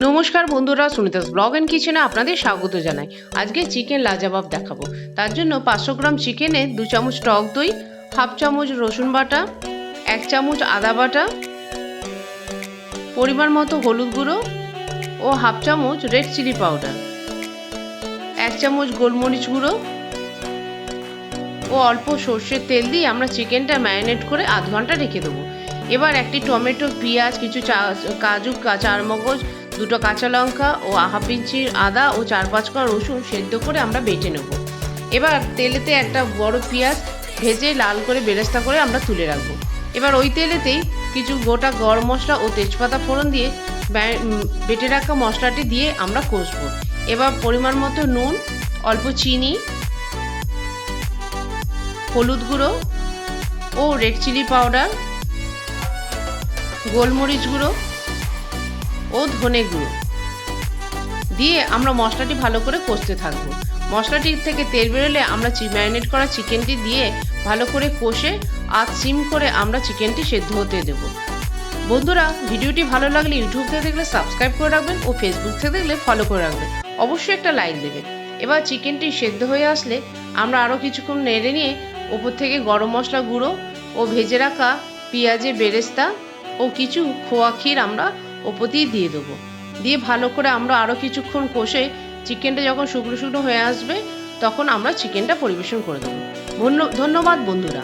নমস্কার বন্ধুরা, সুনিতাস blog and কিচেনে আপনাদের স্বাগত জানাই। আজকে চিকেন লাজাবাব দেখাবো। তার জন্য 500 গ্রাম চিকেনে 2 চামচ টক দই, হাফ চামচ রসুন বাটা, 1 চামচ আদা বাটা, পরিমাণ মতো হলুদ গুঁড়ো ও হাফ চামচ রেড চিলি পাউডার, 1 চামচ গোলমরিচ গুঁড়ো ও অল্প সর্ষের তেল দিয়ে আমরা চিকেনটা ম্যারিনেট করে আধ ঘন্টা রেখে দেবো। এবার একটি টমেটো, পেঁয়াজ, কিছু কাজু, চারমগজ, 2টো কাঁচা লঙ্কা ও হাফ ইঞ্চি আদা ও 4-5 কোয়া রসুন সেদ্ধ করে আমরা বেটে নেব। এবার তেলেতে একটা বড় পেঁয়াজ ভেজে লাল করে বেরেস্তা করে আমরা তুলে রাখবো। এবার ওই তেলেতেই কিছু গোটা গরম মশলা ও তেজপাতা ফোড়ন দিয়ে বেটে রাখা মশলাটি দিয়ে আমরা কষবো। এবার পরিমাণ মতো নুন, অল্প চিনি, হলুদ গুঁড়ো ও রেড চিলি পাউডার, গোলমরিচ গুঁড়ো ও ধনে গুঁড়ো দিয়ে আমরা মশলাটি ভালো করে কষতে থাকবো। মশলাটি থেকে তেল বেরোলে আমরা ম্যারিনেট করা চিকেনটি দিয়ে ভালো করে কষে আঁচ সিম করে আমরা চিকেনটি সেদ্ধ হতে দেবো। বন্ধুরা, ভিডিওটি ভালো লাগলে ইউটিউব থেকে দেখলে সাবস্ক্রাইব করে রাখবেন ও ফেসবুক থেকে দেখলে ফলো করে রাখবেন। অবশ্যই একটা লাইক দেবেন। এবার চিকেনটি সেদ্ধ হয়ে আসলে আমরা আরও কিছুক্ষণ নেড়ে নিয়ে ওপর থেকে গরম মশলা গুঁড়ো ও ভেজে রাখা পেঁয়াজের বেরেস্তা ও কিছু খোয়া ক্ষীর আমরা ওপর দিয়ে দেবো। দিয়ে ভালো করে আমরা আরও কিছুক্ষণ কষে চিকেনটা যখন শুকনো শুকনো হয়ে আসবে তখন আমরা চিকেনটা পরিবেশন করে দেবো। ধন্যবাদ বন্ধুরা।